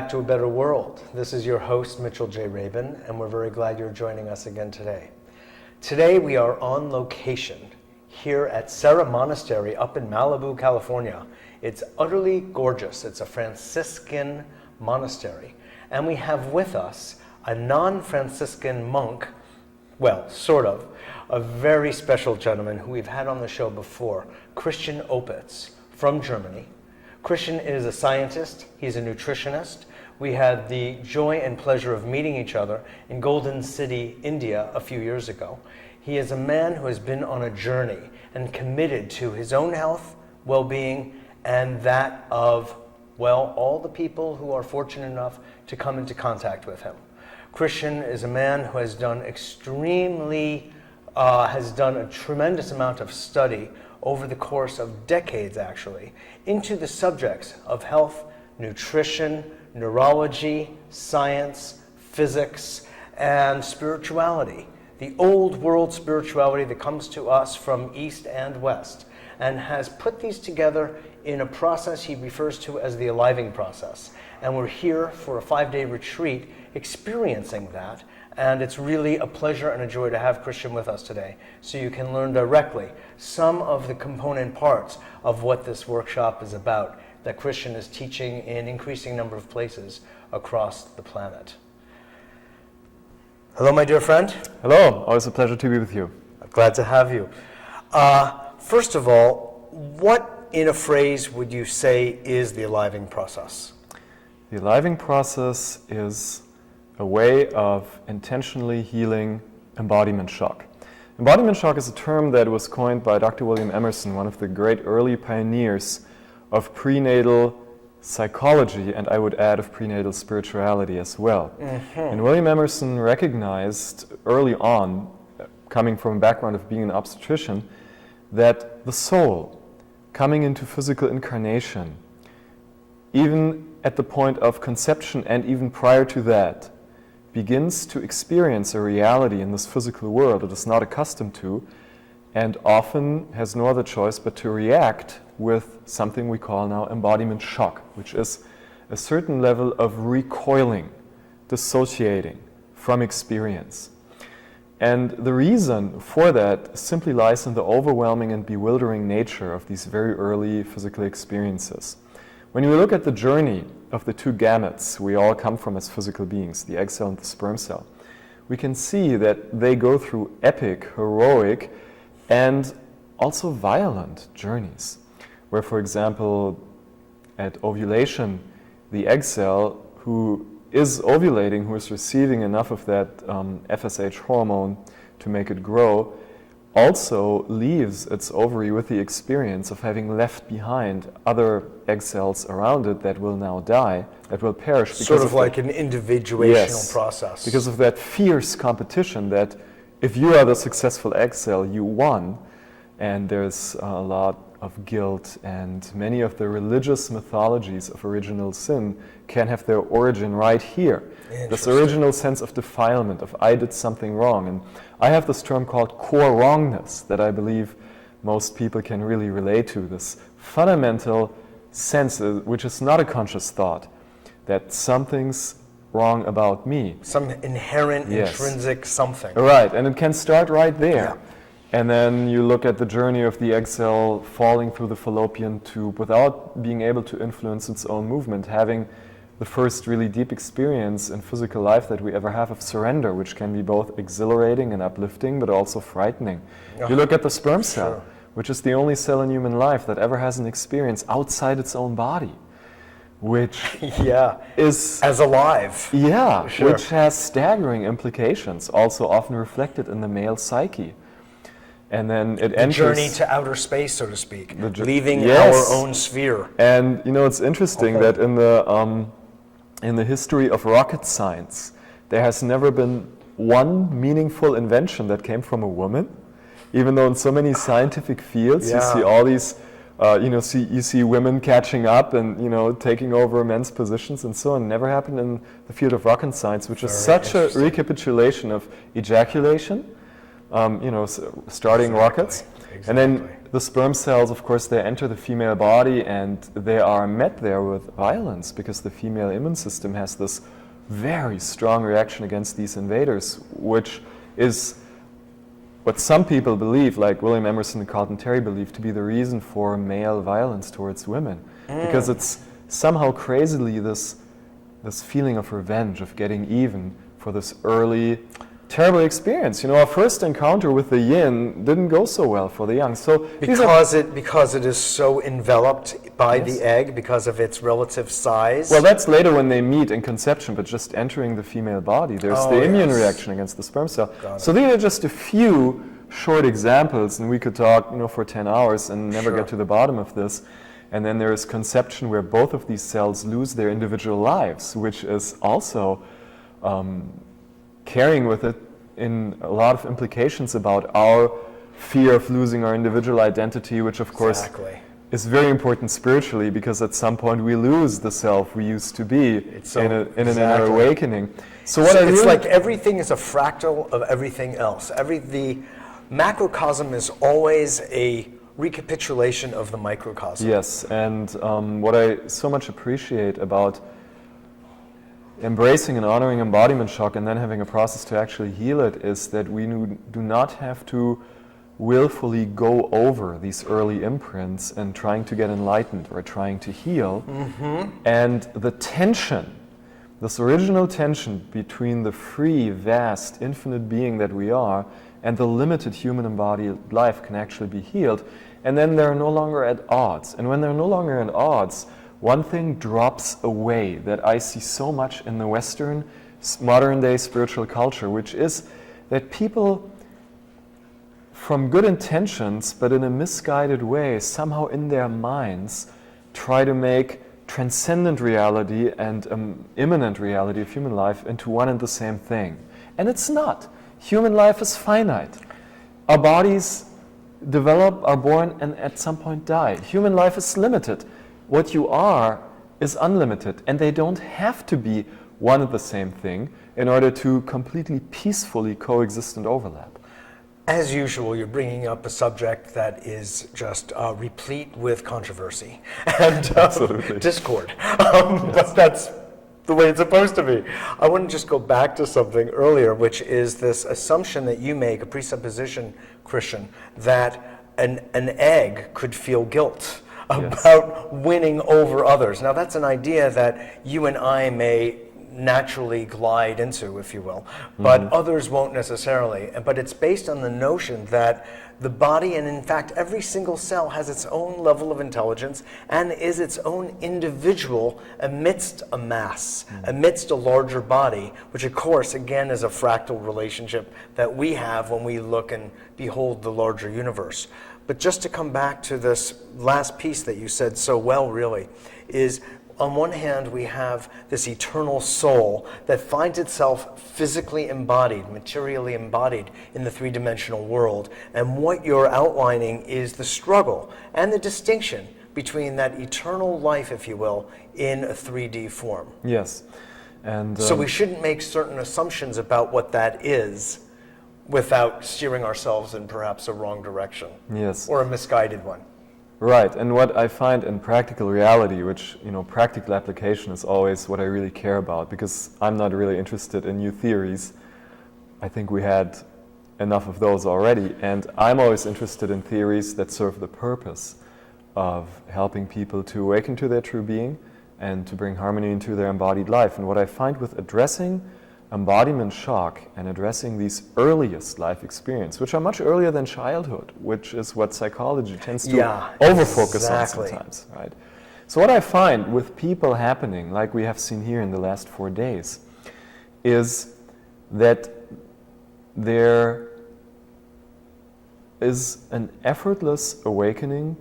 back to A Better World. This is your host, Mitchell J. Rabin, and we're very glad you're joining us again today. Today we are on location here at Serra Monastery up in Malibu, California. It's utterly gorgeous. It's a Franciscan monastery. And we have with us a non-Franciscan monk, well, sort of, a very special gentleman who we've had on the show before, Christian Opitz from Germany. Christian is a scientist, he's a nutritionist. We had the joy and pleasure of meeting each other in Golden City, India a few years ago. He is a man who has been on a journey and committed to his own health, well-being, and that of, well, all the people who are fortunate enough to come into contact with him. Christian is a man who has done a tremendous amount of study over the course of decades, actually, into the subjects of health, nutrition, neurology, science, physics, and spirituality. The old world spirituality that comes to us from East and West, and has put these together in a process he refers to as the Aling Process. And we're here for a 5-day retreat experiencing that. And it's really a pleasure and a joy to have Christian with us today, so you can learn directly some of the component parts of what this workshop is about that Christian is teaching in increasing number of places across the planet. Hello, my dear friend. Hello, always a pleasure to be with you. Glad to have you. First of all, what in a phrase would you say is the Aling Process? The Aling Process is a way of intentionally healing embodiment shock. Embodiment shock is a term that was coined by Dr. William Emerson, one of the great early pioneers of prenatal psychology, and I would add of prenatal spirituality as well. Mm-hmm. And William Emerson recognized early on, coming from a background of being an obstetrician, that the soul coming into physical incarnation, even at the point of conception and even prior to that, begins to experience a reality in this physical world it is not accustomed to, and often has no other choice but to react with something we call now embodiment shock, which is a certain level of recoiling, dissociating from experience. And the reason for that simply lies in the overwhelming and bewildering nature of these very early physical experiences. When we look at the journey of the two gametes we all come from as physical beings, the egg cell and the sperm cell, we can see that they go through epic, heroic, and also violent journeys. Where, for example, at ovulation, the egg cell who is ovulating, who is receiving enough of that FSH hormone to make it grow, also leaves its ovary with the experience of having left behind other egg cells around it that will now die, that will perish. Sort of like an individuational process. Because of that fierce competition that if you are the successful egg cell, you won. And there's a lot of guilt, and many of the religious mythologies of original sin can have their origin right here. This original sense of defilement, of I did something wrong. And I have this term called core wrongness that I believe most people can really relate to, this fundamental sense, which is not a conscious thought, that something's wrong about me. Some inherent, intrinsic something. Right, and it can start right there. Yeah. And then you look at the journey of the egg cell falling through the fallopian tube without being able to influence its own movement, having the first really deep experience in physical life that we ever have of surrender, which can be both exhilarating and uplifting, but also frightening. You look at the sperm cell, which is the only cell in human life that ever has an experience outside its own body, which is as alive. Which has staggering implications, also often reflected in the male psyche. And then it enters the journey to outer space, so to speak, leaving our own sphere. And you know, it's interesting that in the history of rocket science, there has never been one meaningful invention that came from a woman, even though in so many scientific fields you see all these, you see women catching up and taking over men's positions and so on. Never happened in the field of rocket science, which is such a recapitulation of ejaculation. Starting rockets, and then the sperm cells, of course, they enter the female body and they are met there with violence because the female immune system has this very strong reaction against these invaders, which is what some people believe, like William Emerson and Carlton Terry believe, to be the reason for male violence towards women. Because it's somehow crazily this feeling of revenge, of getting even for this early terrible experience. Our first encounter with the yin didn't go so well for the young. So because it is so enveloped by the egg, because of its relative size. Well, that's later when they meet in conception, but just entering the female body, there's the immune reaction against the sperm cell. So these are just a few short examples, and we could talk, for 10 hours and never get to the bottom of this. And then there is conception where both of these cells lose their individual lives, which is also carrying with it in a lot of implications about our fear of losing our individual identity, which of course is very important spiritually, because at some point we lose the self we used to be in an inner awakening. So it's like everything is a fractal of everything else. The macrocosm is always a recapitulation of the microcosm. Yes, and what I so much appreciate about embracing and honoring embodiment shock and then having a process to actually heal it is that we do not have to willfully go over these early imprints and trying to get enlightened or trying to heal. And the tension, this original tension between the free, vast, infinite being that we are and the limited human embodied life can actually be healed. And then they're no longer at odds. And when they're no longer at odds, one thing drops away that I see so much in the Western, modern-day spiritual culture, which is that people, from good intentions, but in a misguided way, somehow in their minds, try to make transcendent reality and immanent reality of human life into one and the same thing. And it's not. Human life is finite. Our bodies develop, are born, and at some point die. Human life is limited. What you are is unlimited, and they don't have to be one and the same thing in order to completely peacefully coexist and overlap. As usual, you're bringing up a subject that is just replete with controversy and discord. But that's the way it's supposed to be. I want to just go back to something earlier, which is this assumption that you make, a presupposition, Christian, that an egg could feel guilt about winning over others. Now, that's an idea that you and I may naturally glide into, if you will, but others won't necessarily. But it's based on the notion that the body, and in fact every single cell, has its own level of intelligence and is its own individual amidst a mass, amidst a larger body, which of course again is a fractal relationship that we have when we look and behold the larger universe. But just to come back to this last piece that you said so well, really, is on one hand we have this eternal soul that finds itself physically embodied, materially embodied in the three-dimensional world. And what you're outlining is the struggle and the distinction between that eternal life, if you will, in a 3D form. Yes. And so we shouldn't make certain assumptions about what that is without steering ourselves in perhaps a wrong direction. Yes. Or a misguided one. Right, and what I find in practical reality, which, practical application is always what I really care about, because I'm not really interested in new theories. I think we had enough of those already, and I'm always interested in theories that serve the purpose of helping people to awaken to their true being and to bring harmony into their embodied life. And what I find with addressing embodiment shock and addressing these earliest life experiences, which are much earlier than childhood, which is what psychology tends to overfocus on sometimes, right? So what I find with people happening, like we have seen here in the last 4 days, is that there is an effortless awakening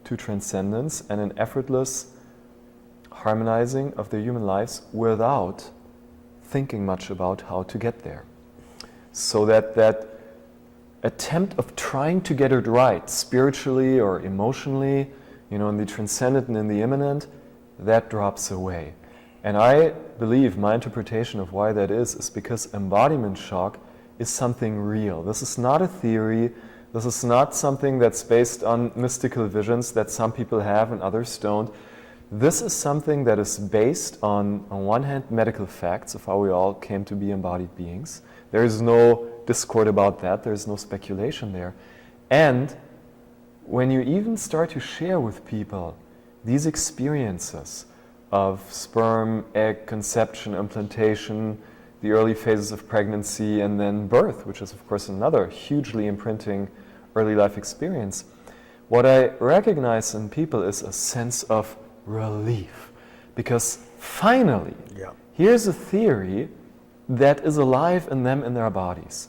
to transcendence and an effortless harmonizing of their human lives without thinking much about how to get there. So that attempt of trying to get it right spiritually or emotionally, in the transcendent and in the immanent, that drops away. And I believe my interpretation of why that is because embodiment shock is something real. This is not a theory. This is not something that's based on mystical visions that some people have and others don't. This is something that is based on one hand, medical facts of how we all came to be embodied beings. There is no discord about that. There is no speculation there. And when you even start to share with people these experiences of sperm, egg, conception, implantation, the early phases of pregnancy, and then birth, which is of course another hugely imprinting early life experience, what I recognize in people is a sense of relief. Because finally, here's a theory that is alive in them, in their bodies.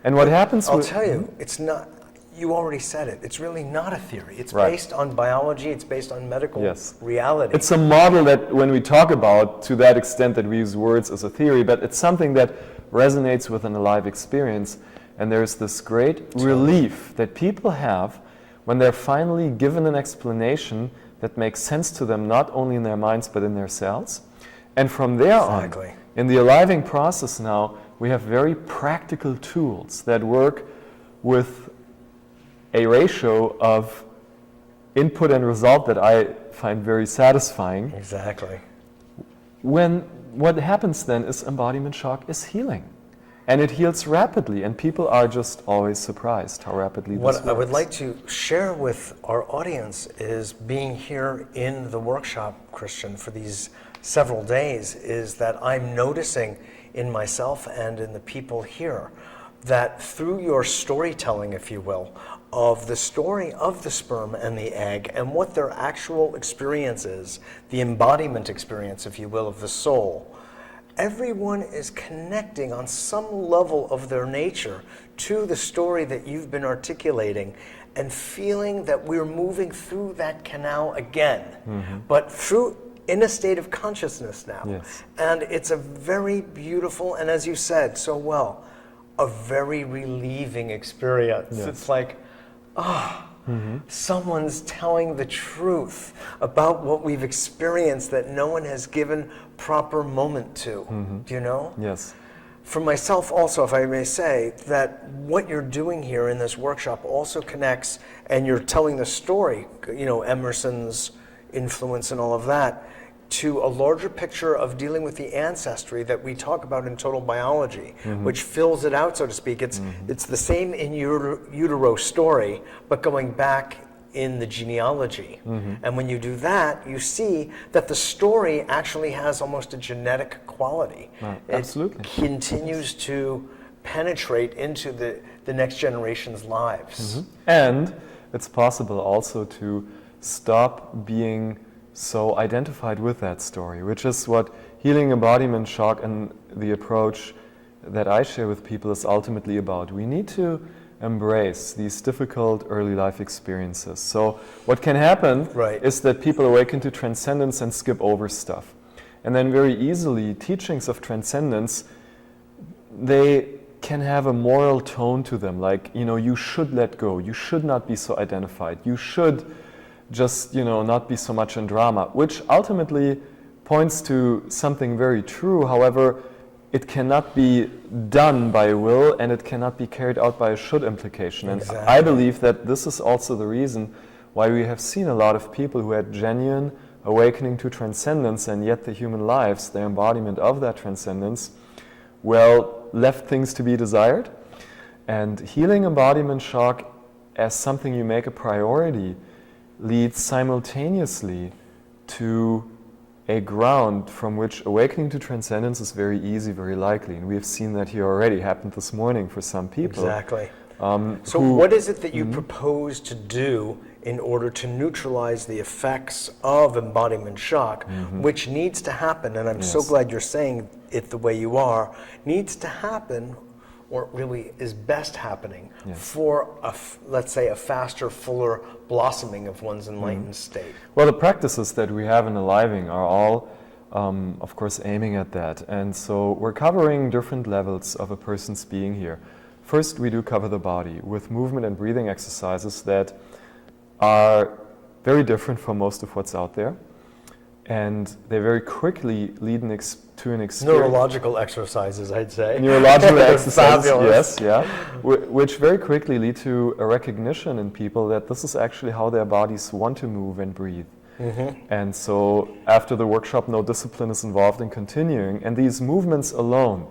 And what happens I'll tell you, it's not, you already said it, it's really not a theory. It's based on biology, it's based on medical reality. It's a model that when we talk about, to that extent that we use words as a theory, but it's something that resonates with an alive experience. And there's this great relief that people have when they're finally given an explanation that makes sense to them, not only in their minds, but in their cells. And from there on, in the Aling process now, we have very practical tools that work with a ratio of input and result that I find very satisfying. Exactly. When what happens then is embodiment shock is healing. And it heals rapidly, and people are just always surprised how rapidly this works. What I would like to share with our audience is being here in the workshop, Christian, for these several days, is that I'm noticing in myself and in the people here that through your storytelling, if you will, of the story of the sperm and the egg and what their actual experience is, the embodiment experience, if you will, of the soul, everyone is connecting on some level of their nature to the story that you've been articulating and feeling that we're moving through that canal again, but through in a state of consciousness now. And it's a very beautiful, and as you said so well, a very relieving experience. It's like, someone's telling the truth about what we've experienced that no one has given proper moment to. Do you know? Yes. For myself also, if I may say, that what you're doing here in this workshop also connects, and you're telling the story, you know, Emerson's influence and all of that, to a larger picture of dealing with the ancestry that we talk about in total biology, which fills it out, so to speak. It's the same in utero story, but going back in the genealogy. And when you do that, you see that the story actually has almost a genetic quality. Absolutely. It continues to penetrate into the next generation's lives. And it's possible also to stop being so identified with that story, which is what healing embodiment shock and the approach that I share with people is ultimately about. We need to embrace these difficult early life experiences. So what can happen is that people awaken to transcendence and skip over stuff. And then very easily, teachings of transcendence, they can have a moral tone to them, like, you know, you should let go, you should not be so identified, you should just, you know, not be so much in drama, which ultimately points to something very true. However, it cannot be done by will, and it cannot be carried out by a should implication. And I believe that this is also the reason why we have seen a lot of people who had genuine awakening to transcendence, and yet the human lives, the embodiment of that transcendence, well, left things to be desired. And healing embodiment shock as something you make a priority leads simultaneously to a ground from which awakening to transcendence is very easy, very likely. And we have seen that here already, happened this morning for some people. Exactly. So what is it that you propose to do in order to neutralize the effects of embodiment shock, which needs to happen, and I'm so glad you're saying it the way you are, needs to happen, or really is best happening, for, let's say, a faster, fuller blossoming of one's enlightened state? Well, the practices that we have in Aliving are all, of course, aiming at that. And so we're covering different levels of a person's being here. First, we do cover the body with movement and breathing exercises that are very different from most of what's out there. and they very quickly lead to an experience. Neurological exercises, I'd say. Neurological exercises, Fabulous. yes, yeah, which very quickly lead to a recognition in people that this is actually how their bodies want to move and breathe. And so after the workshop, no discipline is involved in continuing, and these movements alone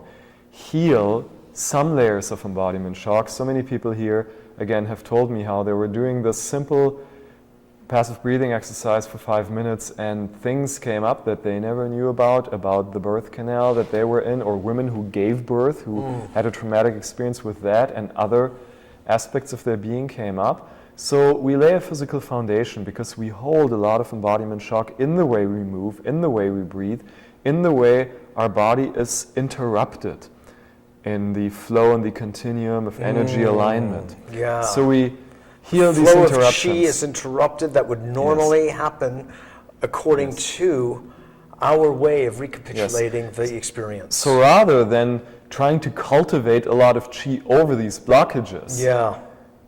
heal some layers of embodiment shock. So many people here, again, have told me how they were doing this simple passive breathing exercise for 5 minutes, and things came up that they never knew about the birth canal that they were in, or women who gave birth, who had a traumatic experience with that, and other aspects of their being came up. So we lay a physical foundation because we hold a lot of embodiment shock in the way we move, in the way we breathe, in the way our body is interrupted in the flow and the continuum of energy alignment. Yeah. So we heal these Flow interruptions. of chi is interrupted that would normally happen according to our way of recapitulating the experience. So rather than trying to cultivate a lot of chi over these blockages,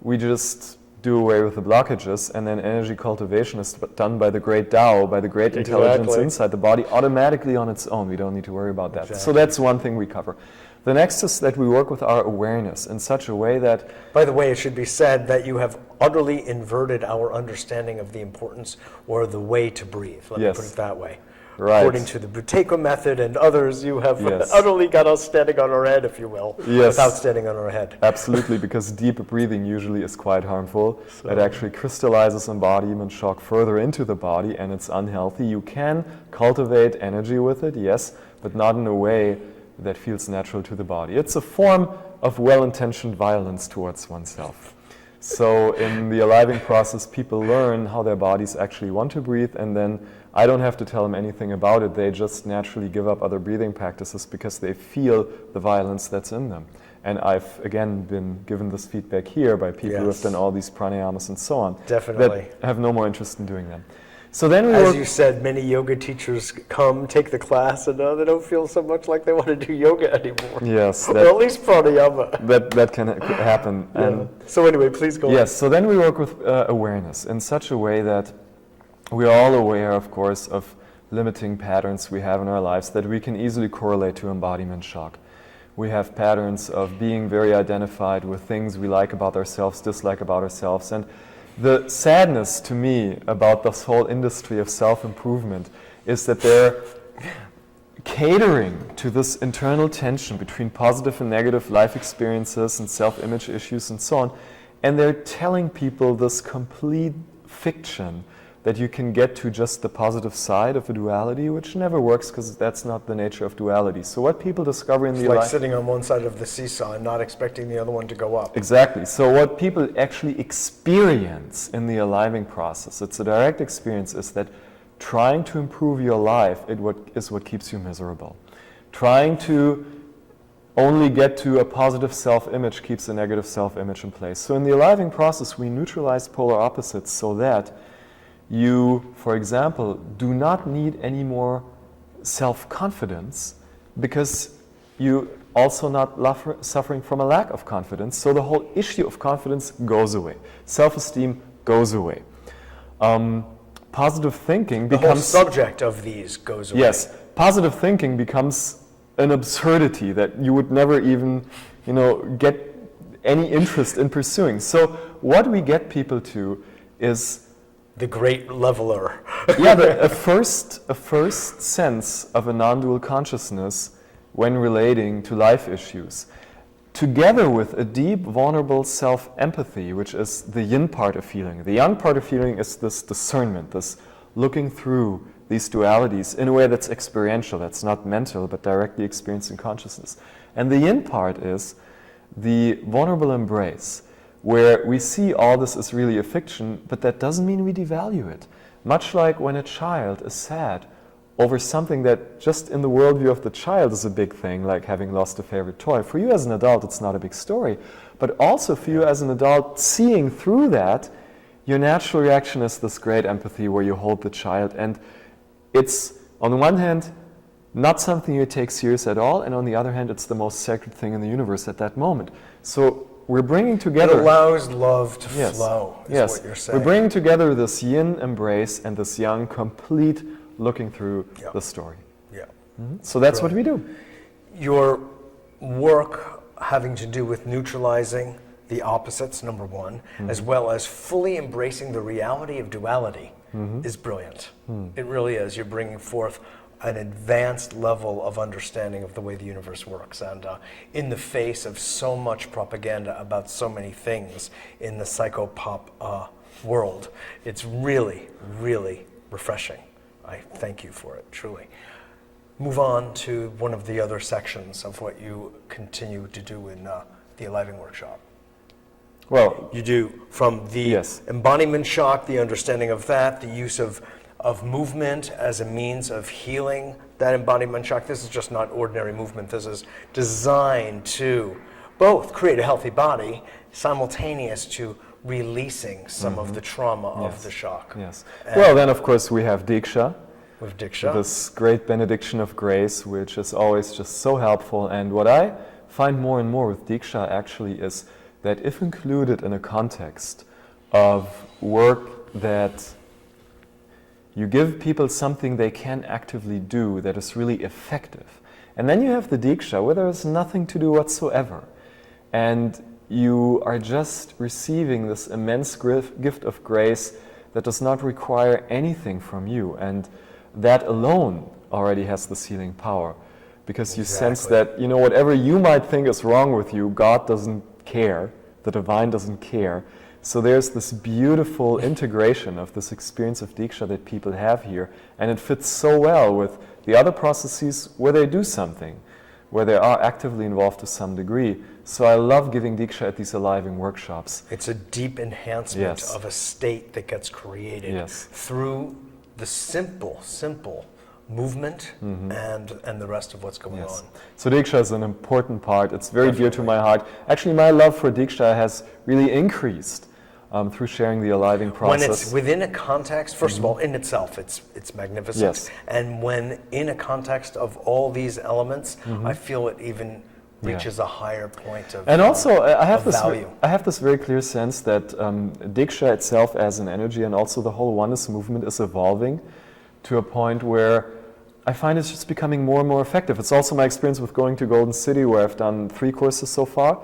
we just do away with the blockages, and then energy cultivation is done by the great Tao, by the great intelligence inside the body, automatically on its own. We don't need to worry about that. So that's one thing we cover. The next is that we work with our awareness in such a way that... By the way, it should be said that you have utterly inverted our understanding of the importance or the way to breathe. Let me put it that way. Right. According to the Buteyko method and others, you have utterly got us standing on our head, if you will, without standing on our head. Absolutely, because deep breathing usually is quite harmful. It actually crystallizes embodiment shock further into the body, and it's unhealthy. You can cultivate energy with it, yes, but not in a way that feels natural to the body. It's a form of well-intentioned violence towards oneself. So in the Aling Process, people learn how their bodies actually want to breathe, and then I don't have to tell them anything about it. They just naturally give up other breathing practices because they feel the violence that's in them. And I've, again, been given this feedback here by people who have done all these pranayamas and so on. Definitely. That have no more interest in doing them. So then as you said, many yoga teachers come, take the class, and they don't feel so much like they want to do yoga anymore. Yes. Or at least pranayama. That can happen. Yeah. And so anyway, please go on. Yes, so then we work with awareness in such a way that we are all aware, of course, of limiting patterns we have in our lives that we can easily correlate to embodiment shock. We have patterns of being very identified with things we like about ourselves, dislike about ourselves, and the sadness to me about this whole industry of self-improvement is that they're catering to this internal tension between positive and negative life experiences and self-image issues and so on, and they're telling people this complete fiction that you can get to just the positive side of a duality, which never works because that's not the nature of duality. So what people discover in the like sitting on one side of the seesaw and not expecting the other one to go up. Exactly. So what people actually experience in the Aling Process, it's a direct experience, is that trying to improve your life is what keeps you miserable. Trying to only get to a positive self-image keeps a negative self-image in place. So in the Aling Process, we neutralize polar opposites so that you, for example, do not need any more self-confidence because you also not suffering from a lack of confidence. So the whole issue of confidence goes away. Self-esteem goes away. Positive thinking becomes... The whole subject of these goes away. Yes. Positive thinking becomes an absurdity that you would never even, get any interest in pursuing. So what we get people to is the great leveler. a first sense of a non-dual consciousness when relating to life issues, together with a deep, vulnerable self-empathy, which is the yin part of feeling. The yang part of feeling is this discernment, this looking through these dualities in a way that's experiential, that's not mental, but directly experienced in consciousness. And the yin part is the vulnerable embrace, where we see all this is really a fiction, but that doesn't mean we devalue it. Much like when a child is sad over something that just in the worldview of the child is a big thing, like having lost a favorite toy. For you as an adult, it's not a big story. But also for you as an adult, seeing through that, your natural reaction is this great empathy where you hold the child. And it's, on the one hand, not something you take serious at all, and on the other hand, it's the most sacred thing in the universe at that moment. So we're bringing together... It allows love to flow, is what you're saying. We're bringing together this yin embrace and this yang complete looking through the story. Yeah. So that's what we do. Your work having to do with neutralizing the opposites, number one, as well as fully embracing the reality of duality is brilliant. It really is. You're bringing forth an advanced level of understanding of the way the universe works. And in the face of so much propaganda about so many things in the psychopop world, it's really, really refreshing. I thank you for it, truly. Move on to one of the other sections of what you continue to do in the Aliving Workshop. Well, You do from the embodiment shock, the understanding of that, the use of movement as a means of healing that embodiment shock. This is just not ordinary movement. This is designed to both create a healthy body, simultaneous to releasing some of the trauma of the shock. Yes. Well, then of course we have Diksha. With Diksha. This great benediction of grace, which is always just so helpful. And what I find more and more with Diksha actually is that if included in a context of work that you give people something they can actively do that is really effective. And then you have the Diksha where there is nothing to do whatsoever. And you are just receiving this immense gift of grace that does not require anything from you. And that alone already has this healing power. Because you sense that, you know, whatever you might think is wrong with you, God doesn't care. The divine doesn't care. So there's this beautiful integration of this experience of Diksha that people have here, and it fits so well with the other processes where they do something, where they are actively involved to some degree. So I love giving Diksha at these Aliving workshops. It's a deep enhancement of a state that gets created through the simple movement and the rest of what's going on. So Diksha is an important part. It's very dear to my heart. Actually, my love for Diksha has really increased through sharing the Aliving process. When it's within a context, first of all, in itself, it's magnificent. Yes. And when in a context of all these elements, I feel it even reaches a higher point of and also, I have this value. I have this very clear sense that Diksha itself as an energy and also the whole oneness movement is evolving to a point where I find it's just becoming more and more effective. It's also my experience with going to Golden City, where I've done 3 courses so far,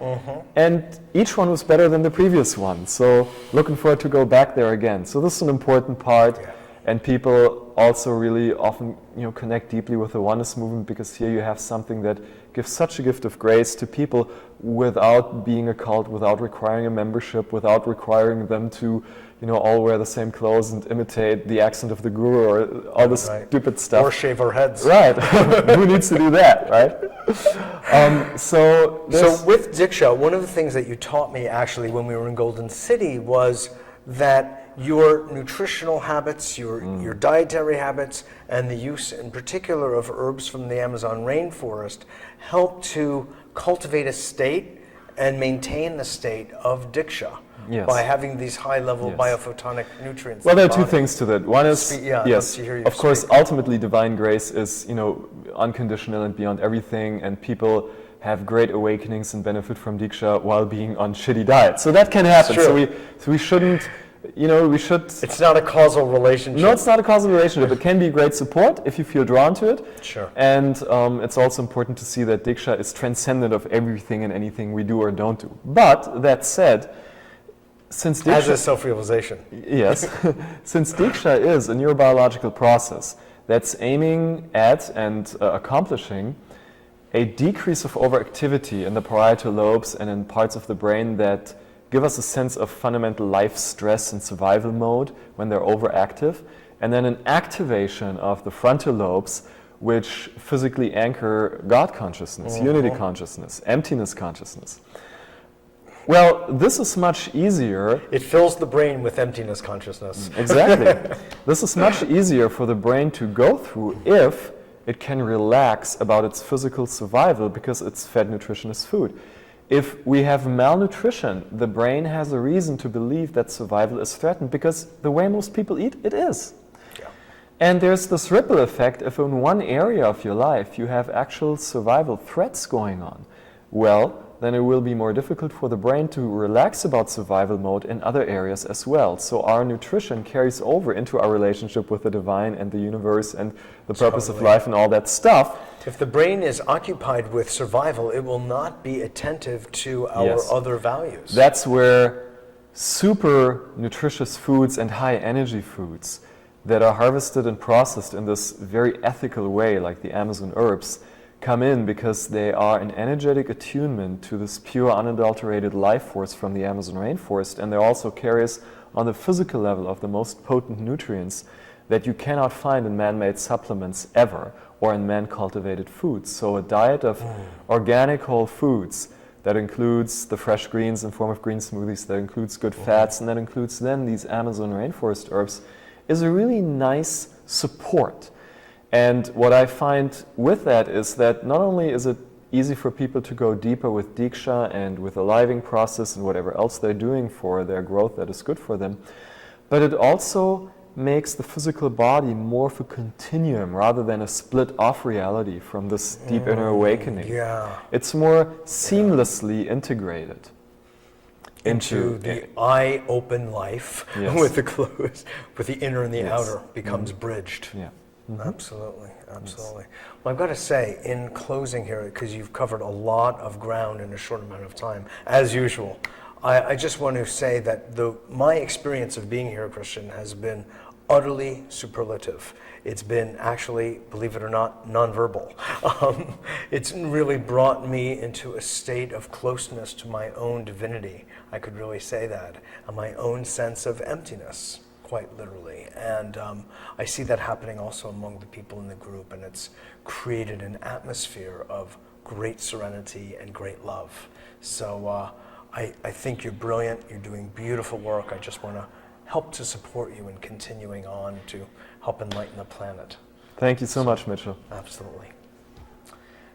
and each one was better than the previous one. So looking forward to go back there again. So this is an important part, and people also really often, you know, connect deeply with the oneness movement, because here you have something that gives such a gift of grace to people without being a cult, without requiring a membership, without requiring them to, you know, all wear the same clothes and imitate the accent of the guru or all this stupid stuff. Or shave our heads. Right. Who needs to do that, right? So with Diksha, one of the things that you taught me actually when we were in Golden City was that your nutritional habits, your dietary habits, and the use in particular of herbs from the Amazon rainforest help to cultivate a state and maintain the state of Diksha. By having these high-level biophotonic nutrients. Well, there are 2 things to that. One is, of course, speak. ultimately divine grace is, you know, unconditional and beyond everything, and people have great awakenings and benefit from Diksha while being on shitty diets. So that can happen. So we shouldn't, you know, we should... It's not a causal relationship. No, it's not a causal relationship. It can be great support if you feel drawn to it. Sure. And it's also important to see that Diksha is transcendent of everything and anything we do or don't do. But that said, since Diksha, as is self-realization. Yes. Since Diksha is a neurobiological process that's aiming at and accomplishing a decrease of overactivity in the parietal lobes and in parts of the brain that give us a sense of fundamental life stress and survival mode when they're overactive, and then an activation of the frontal lobes, which physically anchor God consciousness, unity consciousness, emptiness consciousness. Well, this is much easier. It fills the brain with emptiness consciousness. Exactly. This is much easier for the brain to go through if it can relax about its physical survival because it's fed nutritious food. If we have malnutrition, the brain has a reason to believe that survival is threatened because the way most people eat, it is. And there's this ripple effect. If in one area of your life you have actual survival threats going on, well, then it will be more difficult for the brain to relax about survival mode in other areas as well. So our nutrition carries over into our relationship with the divine and the universe and the purpose of life and all that stuff. If the brain is occupied with survival, it will not be attentive to our other values. That's where super nutritious foods and high energy foods that are harvested and processed in this very ethical way, like the Amazon herbs, come in, because they are an energetic attunement to this pure, unadulterated life force from the Amazon rainforest, and they're also carriers on the physical level of the most potent nutrients that you cannot find in man-made supplements ever, or in man-cultivated foods. So a diet of organic whole foods that includes the fresh greens in form of green smoothies, that includes good fats, and that includes then these Amazon rainforest herbs, is a really nice support. And what I find with that is that not only is it easy for people to go deeper with Diksha and with the Aling Process and whatever else they're doing for their growth that is good for them, but it also makes the physical body more of a continuum rather than a split off reality from this deep inner awakening. Yeah. It's more seamlessly integrated into the eye-open life with the closed, with the inner and the outer becomes bridged. Yeah. Absolutely, absolutely. Well, I've got to say, in closing here, because you've covered a lot of ground in a short amount of time, as usual, I just want to say that my experience of being here, Christian, has been utterly superlative. It's been actually, believe it or not, nonverbal. It's really brought me into a state of closeness to my own divinity. I could really say that, and my own sense of emptiness, quite literally. And I see that happening also among the people in the group, and it's created an atmosphere of great serenity and great love. So I think you're brilliant, you're doing beautiful work. I just want to help to support you in continuing on to help enlighten the planet. Thank you so much, Mitchell. Absolutely.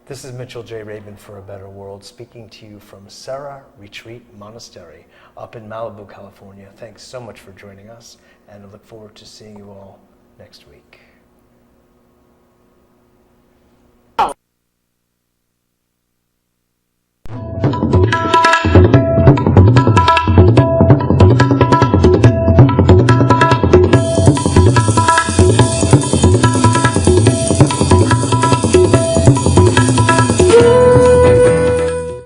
This is Mitchell J. Rabin for A Better World, speaking to you from Serra Monastery up in Malibu, California. Thanks so much for joining us, and I look forward to seeing you all next week.